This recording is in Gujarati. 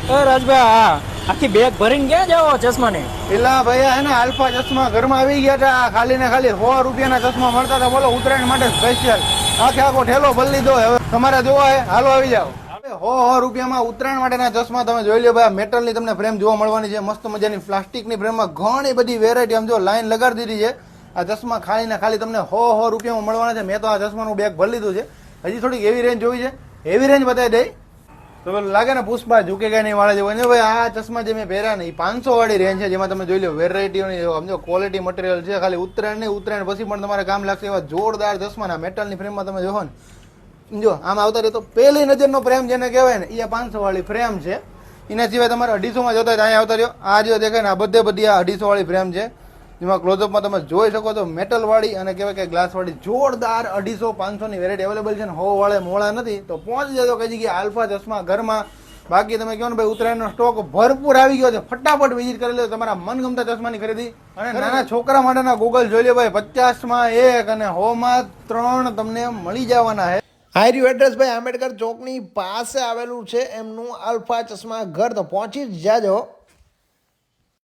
રાજભાઈ હા આખી બેગ ભરીને ક્યાં જાઓ ચશ્મા ને? પેલા ભાઈ હે ને આલ્ફા ચશ્મા ઘરમાં આવી ગયા હતા, ખાલી ને ખાલી 100 રૂપિયાના ચશ્મા મળતા હતા. બોલો ઉત્તરાયણ માટે સ્પેશિયલ આખે આખો ઠેલો ભરી લીધો. હવે તમારે જોવા હે હાલો આવી જાઓ. 100 રૂપિયામાં ઉત્તરાયણ માટેના ચશ્મા તમે જોઈ લો ભાઈ. મેટલની તમને ફ્રેમ જોવા મળવાની છે, મસ્ત મજાની પ્લાસ્ટિકની ફ્રેમમાં ઘણી બધી વેરાયટી. આમ જો લાઈન લગાડી દીધી છે. આ ચશ્મા ખાલી ને ખાલી તમને 100 રૂપિયામાં મળવાના છે. મેં તો આ ચશ્માનું બેગ ભરી લીધું છે. હજી થોડીક એવી રેન્જ જોઈ છે, એવી રેન્જ બતાવી દઈ તો લાગે ને પુષ્પા ઝૂકે ગયા નહીં વાળા જેવું. ભાઈ આ ચશ્મા જે મેં પહેર્યા ને એ 500 વાળી રેન્જ છે, જેમાં તમે જોઈ લો વેરાયટીઓની સમજો ક્વોલિટી મટીરિયલ છે. ખાલી ઉત્તરાયણ નહીં, ઉત્તરાયણ પછી પણ તમારે કામ લાગશે એવા જોરદાર ચશ્માના મેટલની ફ્રેમમાં તમે જોવો ને, જો આમ આવતા રહે તો પહેલી નજરનો પ્રેમ જેને કહેવાય ને એ 500 વાળી ફ્રેમ છે. એના સિવાય તમારે 250 જોતા અહીંયા આવતા રહ્યો. આ જો દેખાય ને આ બધી આ 250 વાળી ફ્રેમ છે, જેમાં ક્લોઝઅપમાં તમે જોઈ શકો છો મેટલ વાળી અને કહેવાય કે ગ્લાસ વાળી જોરદાર 250-500 ની વેરાયટી અવેલેબલ છે ને. 100 વાળે મોળા નથી તો પહોંચી જજો કઈ જગ્યાએ આલ્ફા ચશ્મા ઘરમાં. બાકી તમે કહો ને ભાઈ ઉત્તરાયણનો સ્ટોક ભરપૂર આવી ગયો છે, ફટાફટ વિઝિટ કરી લો તમારા મનગમતા ચશ્માની ખરીદી. અને નાના છોકરા માટેના ગોગલ જોઈ લો ભાઈ, 50માં 1 અને 100માં 3 તમને મળી જવાના છે. હાર્યું એડ્રેસ ભાઈ આંબેડકર ચોકની પાસે આવેલું છે એમનું આલ્ફા ચશ્મા ઘર, તો પહોંચી જ જાજો.